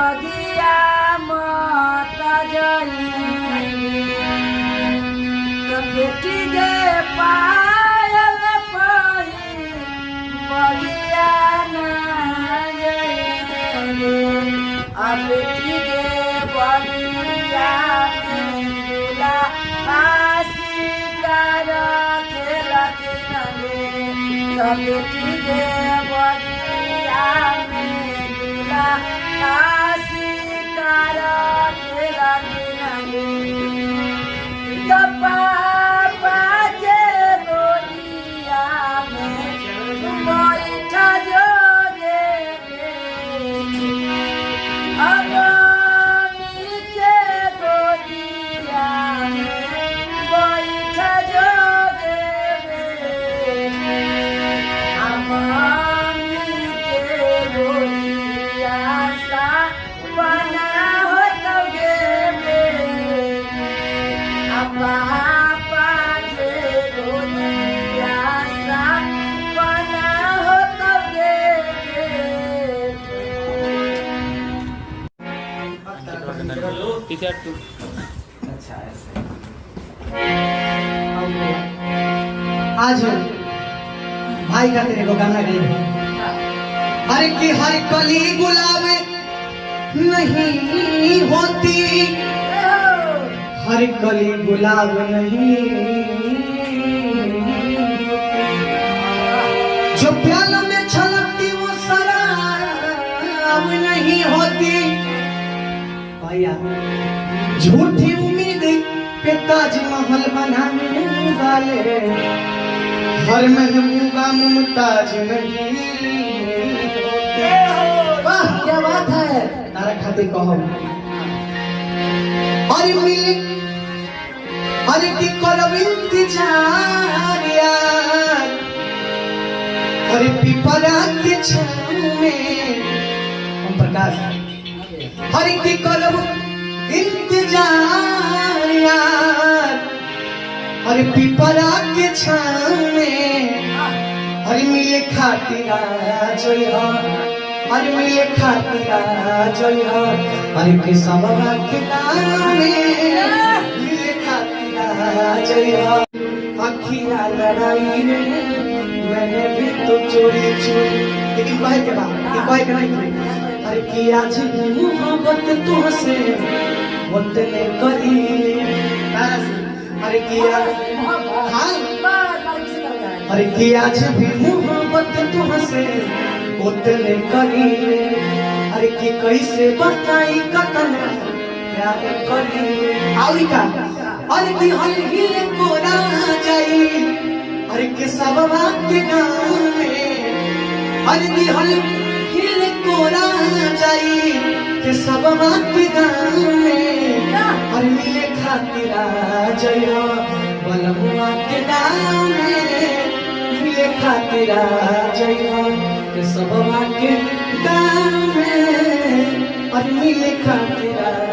बगिया मत जाई तो बेटी गे पायल पाई बगिया ना जाई आ बेटी गे बगिया में झूला फांसी कर खेलत नगे तो बेटी गे बगिया में झूला फांसी कर खेलत नगे तो पापा के गोदिया में बैठा जोगे अब मम्मी के गोदिया में बैठा जोगे अब मम्मी के गोदिया सा बना होतगे पापा के गोदिया सा बना होतगे टी-शर्ट टू अच्छा ऐसे आज भाई का तेरे को गाना गई हर की हर कली गुलाब नहीं होती हर कली गुलाब नहीं जो प्याल में छलकती वो शराब नहीं होती भैया झूठी उम्मीद पे ताजमहल बनाने वाले हर महबूबा मुमताज नहीं होते। वाह क्या बात है तारा खाते कहो और मिले हर की करब इंतजार यार हर पिपरा के छाँव में ओम प्रकाश हर की करब इंतजार यार हर पिपरा के छाँव में हर मिले खातिर जोई हर मिले खातिर जोई हर के सब के नाम में मिले खातिर जोई अखियाँ लड़ाई रे मैंने भी तो चोरी चोरी लेकिन कहे के नहीं अरे कि आज मोहब्बत तुमसे होते ने करी अरे कि अरे कि आज भी मोहब्बत तुमसे होते ने करी अरे कि कैसे बताई कतन प्यार करी आउरी का अरे कि हल हिले कोरा जाई अरे कि सब बात के गाँव में अरे कि हल हिले कोरा जाई कि सब बात के गाँव में अरे मिले खातिर जइयो बलमुआ के गाँव में मिले खातिर जइयो कि सब बात के गाँव में अरे मिले खातिर